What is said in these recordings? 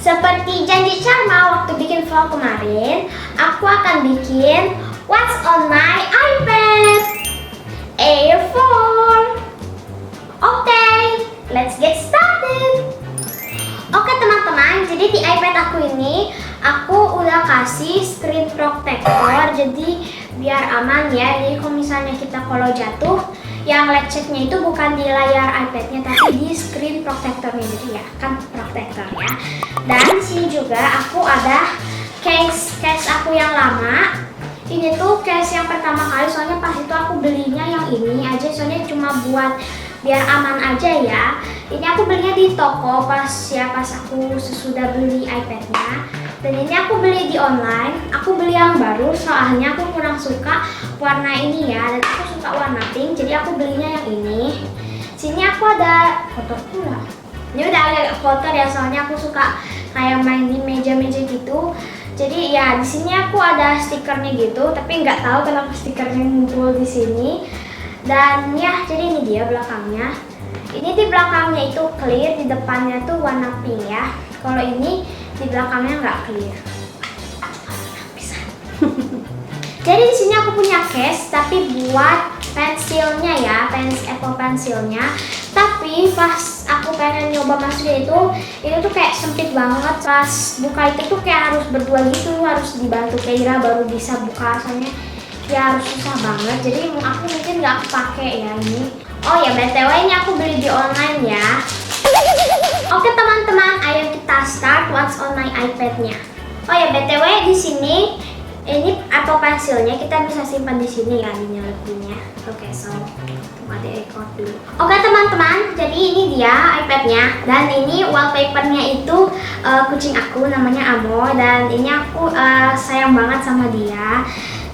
Seperti janji Charma waktu bikin vlog kemarin, aku akan bikin What's on my iPad Air 4. Oke, let's get started. Oke teman-teman, jadi di iPad aku ini aku udah kasih screen protector, jadi biar aman ya. Jadi kalau misalnya kita kalau jatuh, yang lecetnya itu bukan di layar iPadnya tapi di screen protectornya, jadi ya kan protector ya. Dan sini juga aku ada case aku yang lama. Ini tuh case yang pertama kali, soalnya pas itu aku belinya yang ini aja, soalnya cuma buat biar aman aja ya. Ini aku belinya di toko pas aku sesudah beli iPadnya. Dan ini aku beli di online. Aku beli yang baru soalnya aku kurang suka warna ini ya, dan aku suka warna pink, jadi aku belinya yang ini. Sini aku ada kotor pula. Ini udah agak kotor ya, soalnya aku suka kayak main di meja-meja gitu. Jadi ya di sini aku ada stikernya gitu, tapi nggak tahu kenapa stikernya ngumpul di sini. Dan ya, jadi ini dia belakangnya. Ini di belakangnya itu clear, di depannya tuh warna pink ya. Kalau ini di belakangnya nggak clear. Jadi di sini aku punya case, tapi buat pensilnya ya, Apple pensilnya. Tapi pas aku pengen nyoba masukin itu tuh kayak sempit banget. Pas buka itu tuh kayak harus berdua gitu, harus dibantu Keira baru bisa buka, soalnya ya harus susah banget. Jadi aku mungkin nggak pakai ya ini. Oh ya, BTW ini aku beli di online ya. Oke teman-teman, ayo kita start What's on my iPad-nya. Oh ya, BTW di sini ini Apple pensilnya kita bisa simpan di sini ya, nyelipinnya. Oke, so buat record dulu. Oke teman-teman, jadi ini dia iPad-nya, dan ini wallpaper-nya itu kucing aku namanya Amo, dan ini aku sayang banget sama dia.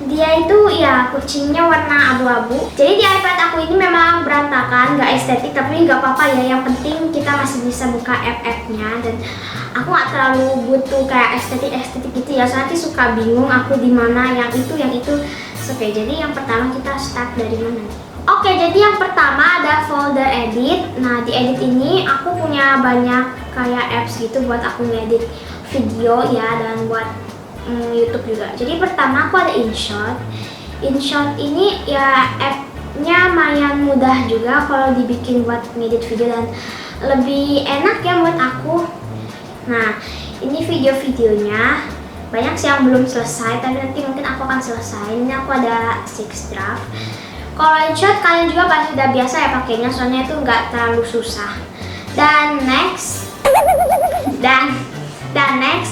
Dia itu ya kucingnya warna abu-abu. Jadi di iPad aku ini memang berantakan, nggak estetik, tapi nggak apa-apa ya. Yang penting kita masih bisa buka app-nya, dan aku nggak terlalu butuh kayak estetik gitu ya. Soalnya nanti suka bingung aku di mana yang itu. Oke, jadi yang pertama kita start dari mana nih? Oke, jadi yang pertama ada folder edit. Nah, di edit ini aku punya banyak kayak apps gitu buat aku ngedit video ya, dan buat YouTube juga. Jadi pertama aku ada InShot. InShot ini ya app-nya lumayan mudah juga kalau dibikin buat ngedit video, dan lebih enak ya buat aku. Nah, ini video-videonya banyak sih yang belum selesai, tapi nanti mungkin aku akan selesai. Ini aku ada 6 draft. Kalau InShot kalian juga pasti udah biasa ya pakainya, soalnya itu nggak terlalu susah. Dan next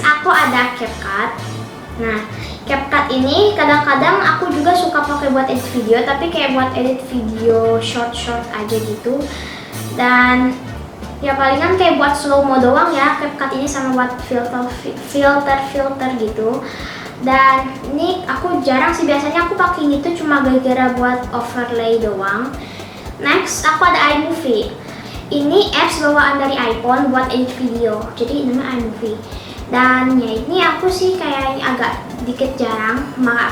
aku ada CapCut. Nah, CapCut ini kadang-kadang aku juga suka pakai buat edit video, tapi kayak buat edit video short aja gitu. Dan ya palingan kayak buat slow mo doang ya CapCut ini, sama buat filter gitu. Dan ini aku jarang sih, biasanya aku pakai gitu cuma gara-gara buat overlay doang. Next aku ada iMovie. Ini apps bawaan dari iPhone buat edit video, jadi namanya iMovie. Dan ya ini aku sih kayaknya agak dikit jarang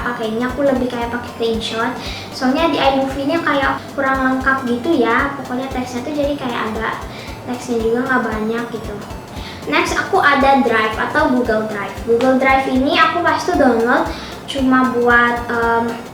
pakai ini, aku lebih kayak pakai ke InShot. Soalnya di iMovie ini kayak kurang lengkap gitu ya, pokoknya teksnya tuh jadi kayak agak teksnya juga nggak banyak gitu. Next aku ada Drive atau Google Drive. Google Drive ini aku pasti download cuma buat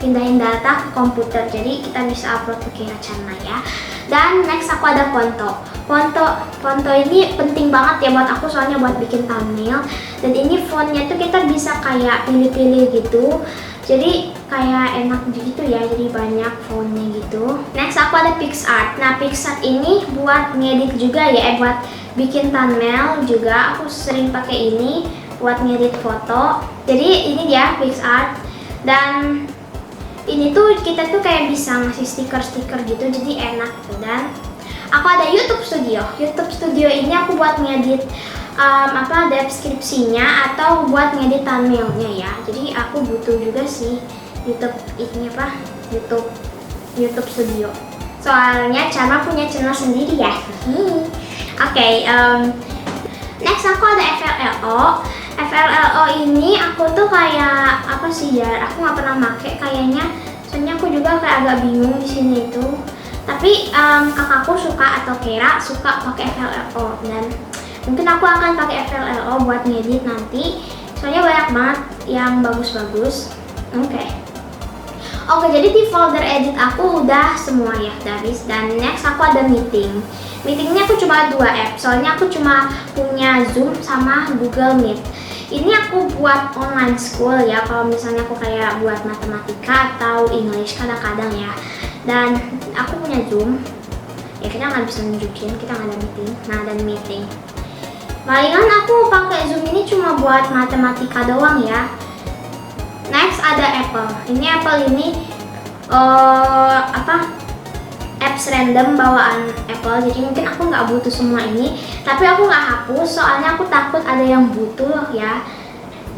pindahin data ke komputer, jadi kita bisa upload ke Keira Charma ya. Dan next aku ada Fonto ini penting banget ya buat aku, soalnya buat bikin thumbnail. Dan ini fontnya tuh kita bisa kayak pilih-pilih gitu, jadi kayak enak gitu ya, jadi banyak fontnya gitu. Next aku ada PicsArt. Nah, PicsArt ini buat ngedit juga ya, buat bikin thumbnail juga. Aku sering pakai ini buat ngedit foto. Jadi ini dia PicsArt. Dan ini tuh kita tuh kayak bisa ngasih stiker gitu, jadi enak gitu. Dan aku ada YouTube Studio. YouTube Studio ini aku buat ngedit apa deskripsinya atau buat ngedit thumbnailnya ya. Jadi aku butuh juga sih YouTube ini apa YouTube Studio. Soalnya Charma punya channel sendiri ya. Oke, next aku ada FLLO. FLLO ini aku tuh kayak apa sih ya? Aku nggak pernah make kayaknya. Soalnya aku juga kayak agak bingung di sini itu. Tapi kakakku suka atau Kera suka pakai FLLO dan mungkin aku akan pakai FLLO buat ngedit nanti. Soalnya banyak banget yang bagus-bagus. Oke, jadi di folder edit aku udah semua ya, habis. Dan next aku ada meeting. Meetingnya aku cuma 2 app, soalnya aku cuma punya Zoom sama Google Meet. Ini aku buat online school ya, kalau misalnya aku kayak buat matematika atau English kadang-kadang ya. Dan aku punya Zoom, ya kita nggak bisa nunjukin, kita nggak ada meeting. Nah, dan meeting. Palingan aku pakai Zoom ini cuma buat matematika doang ya. Next ada Apple. Ini Apple ini apps random bawaan Apple. Jadi mungkin aku nggak butuh semua ini, tapi aku nggak hapus soalnya aku takut ada yang butuh ya.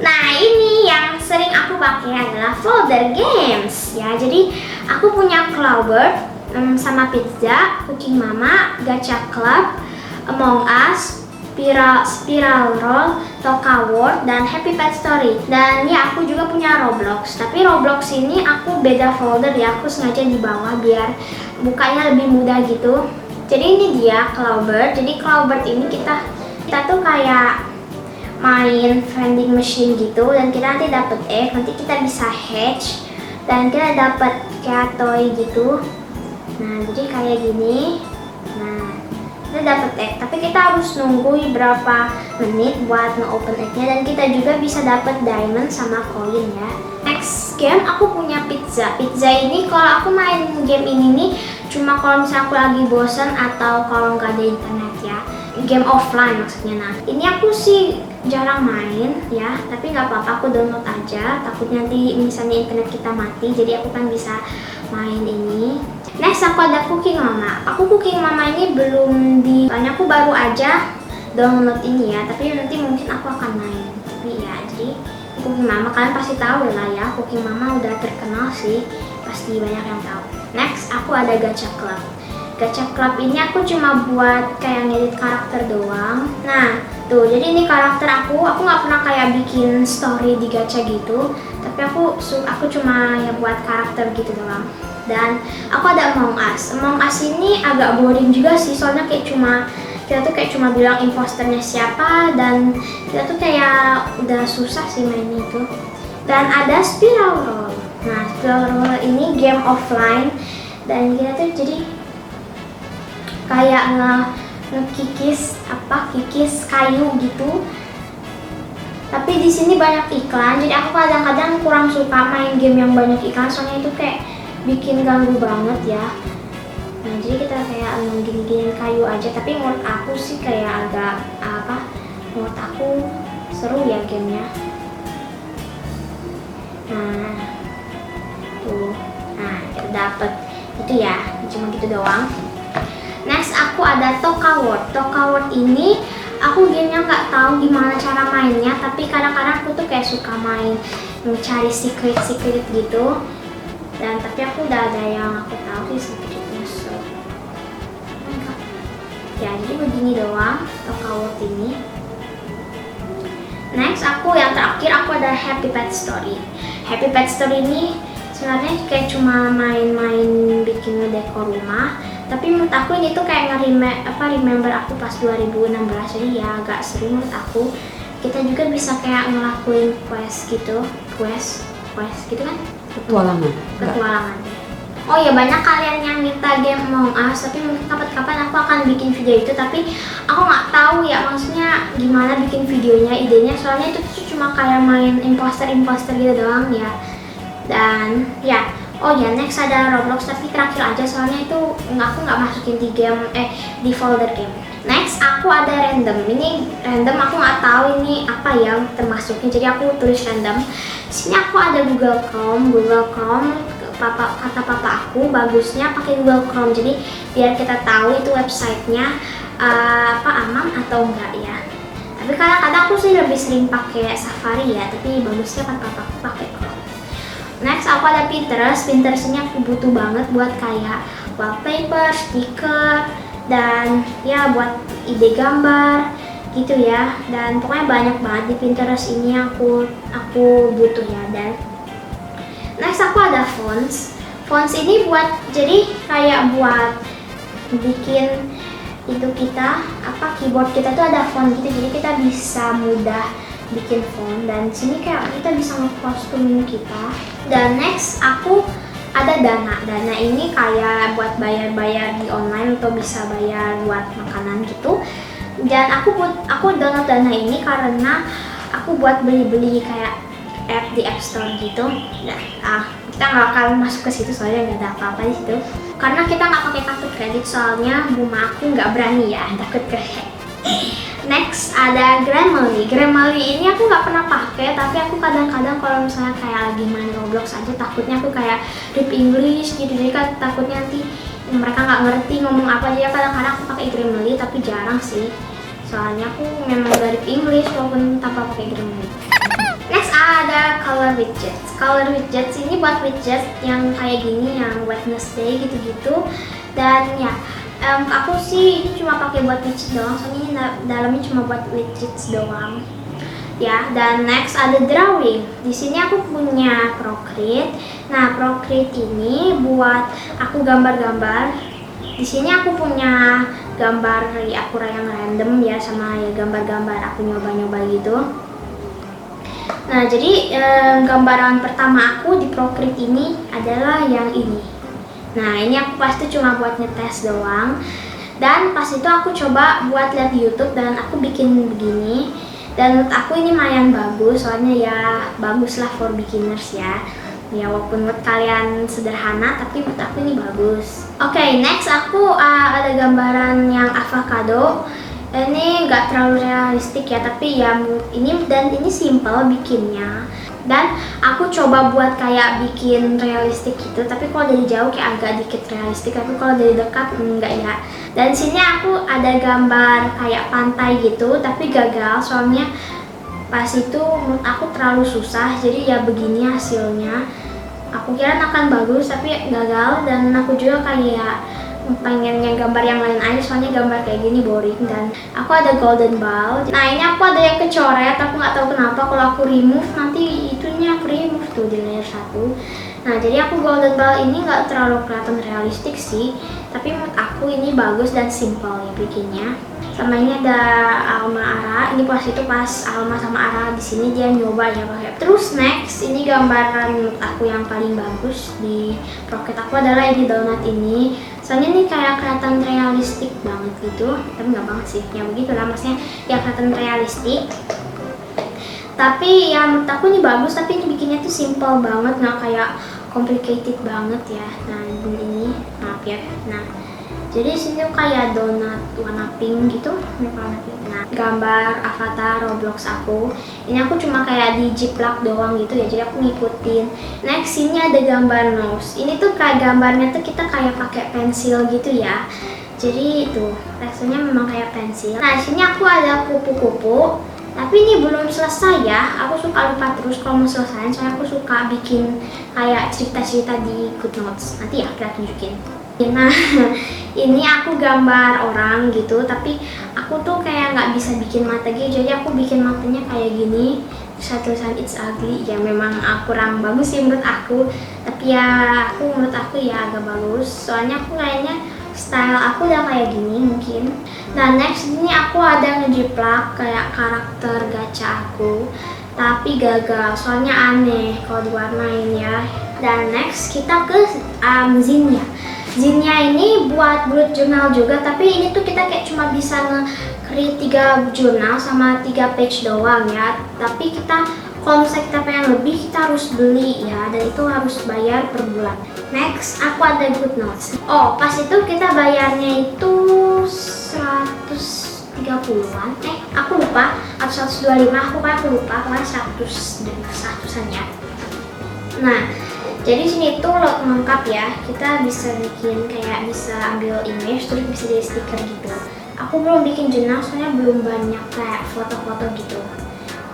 Nah, ini yang sering aku pakai adalah folder games ya. Jadi aku punya Clawbird sama Pizza, Cooking Mama, Gacha Club, Among Us, Spiral Roll, Toka World, dan Happy Pet Story. Dan ya aku juga punya Roblox. Tapi Roblox ini aku beda folder ya. Aku sengaja di bawah biar bukanya lebih mudah gitu. Jadi ini dia Clawbird. Jadi Clawbird ini kita tuh kayak main vending machine gitu. Dan kita nanti dapat egg. Nanti kita bisa hatch. Dan kita dapat kayak toy gitu. Nah, jadi kayak gini. Nah, kita dapat egg, tapi kita harus nunggu berapa menit buat nge-open egg-nya, dan kita juga bisa dapat diamond sama koin ya. Next game aku punya Pizza. Pizza ini kalau aku main game ini nih cuma kalau misalnya aku lagi bosan atau kalau nggak ada internet ya. Game offline maksudnya. Nah, ini aku sih jarang main ya, tapi nggak apa-apa, aku download aja. Takutnya nanti misalnya internet kita mati, jadi aku kan bisa main ini. Next aku ada Cooking Mama. Aku Cooking Mama ini belum soalnya aku baru aja download ini ya, tapi nanti mungkin aku akan main. Tapi ya, jadi Cooking Mama kalian pasti tahu lah ya, Cooking Mama udah terkenal sih, pasti banyak yang tahu. Next aku ada Gacha Club. Gacha Club ini aku cuma buat kayak ngedit karakter doang. Nah, tuh, jadi ini karakter aku nggak pernah kayak bikin story di gacha gitu, tapi aku cuma ya buat karakter gitu doang. Dan aku ada Among Us. Among Us ini agak boring juga sih, soalnya kita tuh kayak cuma bilang imposternya siapa, dan kita tuh kayak udah susah sih main itu. Dan ada Spiral Roll. Nah, Spiral Roll ini game offline, dan kita tuh jadi kayak ngekikis kikis kayu gitu. Tapi di sini banyak iklan, jadi aku kadang-kadang kurang suka main game yang banyak iklan, soalnya itu kayak bikin ganggu banget ya. Nah, jadi kita kayak gini-gini kayu aja, tapi menurut aku sih kayak agak menurut aku seru ya gamenya. Nah, tuh, nah kita dapet itu ya, cuma gitu doang. Next aku ada Toka World. Toka World ini aku gamenya nggak tahu gimana cara mainnya, tapi kadang-kadang aku tuh kayak suka main mencari secret gitu. Dan tapi aku udah ada yang aku tahu sih secretnya, so ya jadi begini doang Toka World ini. Next aku yang terakhir aku ada Happy Pet Story. Happy Pet Story ini sebenarnya kayak cuma main-main bikin ngedekor rumah, tapi menurut aku ini tuh kayak remember aku pas 2016, jadi ya agak seru menurut aku. Kita juga bisa kayak ngelakuin quest gitu kan, petualangan. Oh ya, banyak kalian yang minta game Among Us, tapi mungkin kapan-kapan aku akan bikin video itu, tapi aku nggak tahu ya maksudnya gimana bikin videonya, idenya, soalnya itu tuh cuma kayak main imposter gitu doang ya. Dan ya, oh ya, next ada Roblox, tapi terakhir aja soalnya itu aku nggak masukin di game di folder game. Next aku ada random. Ini random, aku nggak tahu ini apa yang termasuknya, jadi aku tulis random. Di sini aku ada Google Chrome. Kata papa aku bagusnya pakai Google Chrome, jadi biar kita tahu itu websitenya aman atau enggak ya. Tapi Tapi kadang-kadang aku sih lebih sering pakai Safari ya, tapi bagusnya kan pakai Chrome. Next aku ada Pinterest. Pinterest ini aku butuh banget buat kayak wallpaper, stiker, dan ya buat ide gambar gitu ya. Dan pokoknya banyak banget di Pinterest ini yang aku butuh ya. Dan next aku ada fonts. Fonts ini jadi kayak buat bikin itu keyboard kita tuh ada font gitu, jadi kita bisa mudah bikin font. Dan sini kayak kita bisa nge-custom kita. Dan next aku ada Dana ini kayak buat bayar-bayar di online atau bisa bayar buat makanan gitu. Dan aku download Dana ini karena aku buat beli-beli kayak app di App Store gitu. Nah, kita nggak akan masuk ke situ soalnya nggak ada apa-apa di situ. Karena kita nggak pakai kartu kredit, soalnya rumah aku nggak berani ya, takut ke-hack. Next ada Grammarly. Grammarly ini aku nggak pernah pakai, tapi aku kadang-kadang kalau misalnya kayak lagi main Roblox aja, takutnya aku kayak read English gitu, jadi kan takutnya nanti mereka nggak ngerti ngomong apa. Jadi kadang-kadang aku pakai Grammarly, tapi jarang sih. Soalnya aku memang dari English walaupun tanpa pakai Grammarly. Next ada Color Widgets. Color Widgets ini buat widget yang kayak gini, yang Wednesday gitu-gitu. Dan ya, aku sih ini cuma pakai buat widget doang, soalnya ini dalamnya cuma buat widgets doang. Ya, dan next ada Drawing. Di sini aku punya Procreate. Nah, Procreate ini buat aku gambar-gambar. Di sini aku punya gambar aku yang random ya, sama ya gambar-gambar aku nyoba-nyoba gitu. Nah, jadi gambaran pertama aku di Procreate ini adalah yang ini. Nah, ini aku pasti cuma buat ngetes doang. Dan pas itu aku coba buat lihat di YouTube dan aku bikin begini. Dan menurut aku ini lumayan bagus, soalnya ya bagus lah for beginners ya. Ya walaupun menurut kalian sederhana, tapi menurut aku ini bagus. Oke, next aku ada gambaran yang avocado. Ini nggak terlalu realistik ya, tapi ya ini simple bikinnya. Dan aku coba buat kayak bikin realistik gitu, tapi kalau dari jauh kayak agak dikit realistik, tapi kalau dari dekat enggak ya. Dan sini aku ada gambar kayak pantai gitu, tapi gagal soalnya pas itu menurut aku terlalu susah, jadi ya begini hasilnya. Aku kira akan bagus tapi gagal, dan aku juga kayak pengen yang gambar yang lain aja, soalnya gambar kayak gini boring. Dan aku ada golden ball. Nah, ini aku ada yang kecoret, aku nggak tahu kenapa. Kalau aku remove nanti itunya aku remove tuh di layer 1. Nah, jadi aku golden ball ini nggak terlalu kelihatan realistik sih, tapi menurut aku ini bagus dan simple ya bikinnya. Sama ini ada Alma Ara. Ini pas Alma sama Ara di sini dia nyoba ya pakai. Terus next ini gambaran menurut aku yang paling bagus di Procreate aku adalah ini donat ini. Soalnya ini kayak kelihatan realistik banget gitu, tapi nggak banget sih, ya begitulah maksudnya, ya kelihatan realistik. Tapi ya menurut aku ini bagus, tapi ini bikinnya tuh simple banget, nggak kayak complicated banget ya. Nah ini maaf ya. Nah, jadi sini kayak donat warna pink gitu, warna pink. Nah, gambar avatar Roblox aku. Ini aku cuma kayak dijiplak doang gitu ya, jadi aku ngikutin. Next ini ada gambar nose. Ini tuh kayak gambarnya tuh kita kayak pakai pensil gitu ya. Jadi itu teksturnya memang kayak pensil. Nah, sini aku ada kupu-kupu. Tapi ini belum selesai ya. Aku suka lupa terus kalau mau selesai. Soalnya aku suka bikin kayak cerita-cerita di GoodNotes. Nanti ya kita tunjukin. Nah, ini aku gambar orang gitu, tapi aku tuh kayak nggak bisa bikin mata gitu, jadi aku bikin matanya kayak gini. Terus tulisan it's ugly, ya memang kurang bagus sih menurut aku, tapi ya menurut aku ya agak bagus, soalnya aku kayaknya style aku udah kayak gini mungkin. Nah, next ini aku ada ngejiplak kayak karakter gacha aku, tapi gagal, soalnya aneh kalau diwarnain ya. Dan next kita ke Zinnia. Zinnia ini buat bullet journal juga, tapi ini tuh kita kayak cuma bisa nge-create 3 jurnal sama 3 page doang ya. Tapi kita kalau misalnya kita pengen lebih, kita harus beli ya, dan itu harus bayar per bulan. Next, aku ada GoodNotes. Oh, pas itu kita bayarnya itu 130-an. Aku lupa, atau 125, aku lupa, pokoknya 100-an ya. Nah, jadi sini tuh lengkap ya, kita bisa bikin kayak bisa ambil image terus bisa jadi stiker gitu. Aku aku belum bikin jurnal soalnya belum banyak kayak foto-foto gitu.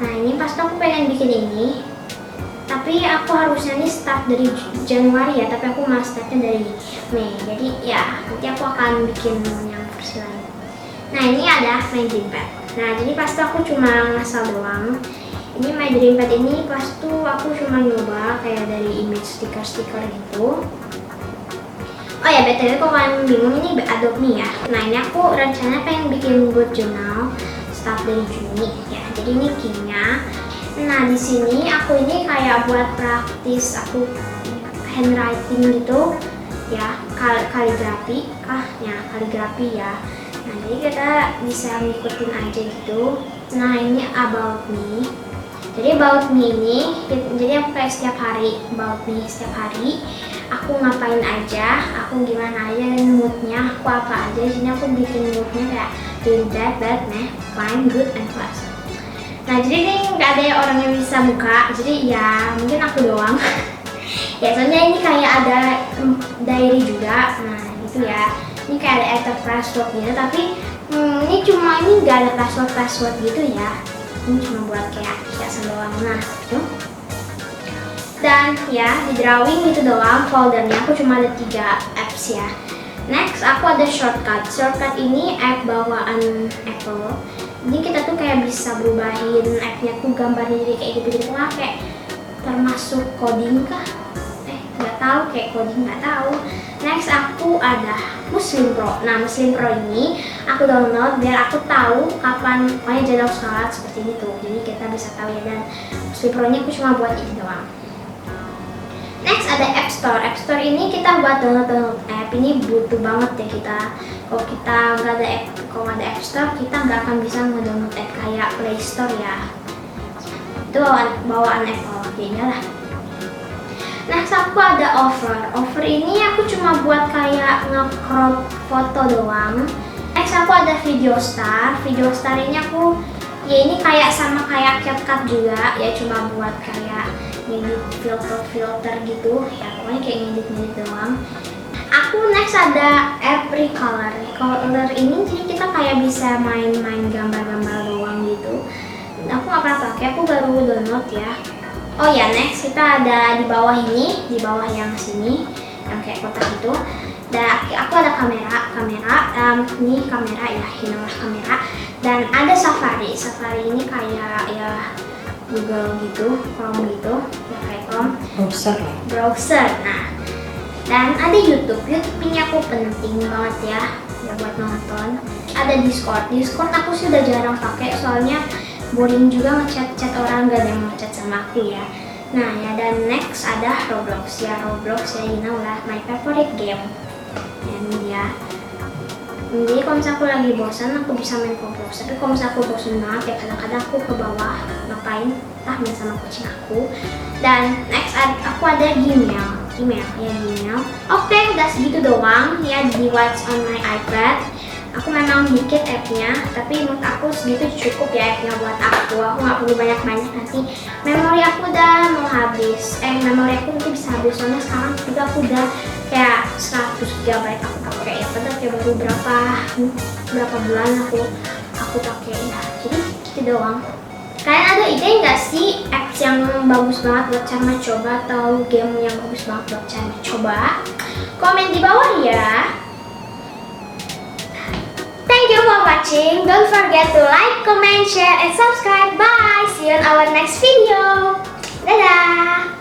Nah ini pasti aku pengen bikin ini, tapi aku harusnya nih start dari Januari ya, tapi aku malah startnya dari Mei. Jadi ya nanti aku akan bikin yang versi lain. Nah ini ada My Dreampad. Nah jadi pasti aku cuma ngasal doang. Ini My Dreampad ini pas tuh aku cuma nyoba kayak dari image stiker-stiker gitu. Oh ya BTW kalau kalian bingung ini Adobe nih ya. Nah ini aku rencana pengen bikin bullet journal start dari Juni ya. Jadi ini keynya. Nah di sini aku ini kayak buat praktis aku handwriting gitu ya, kaligrafi ya. Nah jadi kita bisa ngikutin aja gitu. Nah ini about me. Jadi about me ini, jadi aku kayak setiap hari about me, setiap hari aku ngapain aja, aku gimana aja, dan moodnya aku apa aja. Di sini aku bikin moodnya kayak doing that, fine, good, and fast. Nah jadi ini nggak ada orang yang bisa buka, jadi ya mungkin aku doang. Ya soalnya ini kayak ada diary juga, nah gitu ya. Ini kayak ada active password gitu, tapi ini nggak ada password gitu ya. Ini cuma buat kayak hiasan doang, nah gitu. Dan ya di drawing gitu doang, foldernya aku cuma ada 3 apps ya. Next aku ada shortcut ini app bawaan Apple. Jadi kita tuh kayak bisa berubahin app-nya tuh gambarnya jadi kayak gitu-gitu lah, kayak termasuk coding kah? Nggak tahu, kayak coding nggak tahu. Next aku ada Muslim Pro. Nah Muslim Pro ini aku download biar aku tahu kapan pokoknya jadwal sholat seperti ini tuh. Jadi kita bisa tahu ya, dan Muslim Pro ini aku cuma buat ini doang. Next ada App Store. App Store ini kita buat download app. Ini butuh banget ya kita. Kalau kita nggak ada App Store, kita nggak akan bisa ngedownload app kayak Play Store ya. Itu bawaan Apple kayaknya lah. Next aku ada Over ini aku cuma buat kayak nge-crop foto doang. Next aku ada Video Star ini aku ya ini kayak sama kayak CapCut juga ya, cuma buat kayak ngedit filter gitu ya, pokoknya kayak ngedit doang. Aku next ada app Recolor ini, jadi kita kayak bisa main-main gambar-gambar doang gitu. Aku nggak pernah pakai, aku baru download ya. Oh ya, next kita ada di bawah ini, di bawah yang sini, yang kayak kotak itu. Dan aku ada kamera, ini kamera ya, inilah kamera. Dan ada Safari ini kayak ya Google gitu, Chrome gitu, ya kayak Chrome. Browser. Nah, dan ada YouTube ini aku penting banget ya buat nonton. Ada Discord aku sudah jarang pakai soalnya boring juga ngechat orang, gak ada yang mau chat sama aku ya. Nah ya, dan next ada Roblox ya, you know lah, my favorite game. Dan ya, jadi kalau misalnya aku lagi bosan aku bisa main Roblox, tapi kalau misalnya aku bosan banget ya kadang-kadang aku ke bawah ngapain, main sama kucing aku. Dan next aku ada Gmail. Oke, udah segitu doang ya di What's on my iPad. Aku memang dikit app-nya, tapi menurut aku segitu cukup ya app-nya buat aku. Aku nggak perlu banyak-banyak, nanti memori aku udah mau habis. Memori aku nanti bisa habis, soalnya sekarang juga aku udah kayak 100 GB aku pakai ya. Padahal kayak baru berapa bulan aku pakai ya. Jadi gitu doang. Kalian ada ide nggak sih apps yang bagus banget buat cara coba, atau game yang bagus banget buat cara coba? Komen di bawah ya. Thank you for watching. Don't forget to like, comment, share, and subscribe. Bye. See you in our next video. Dadah.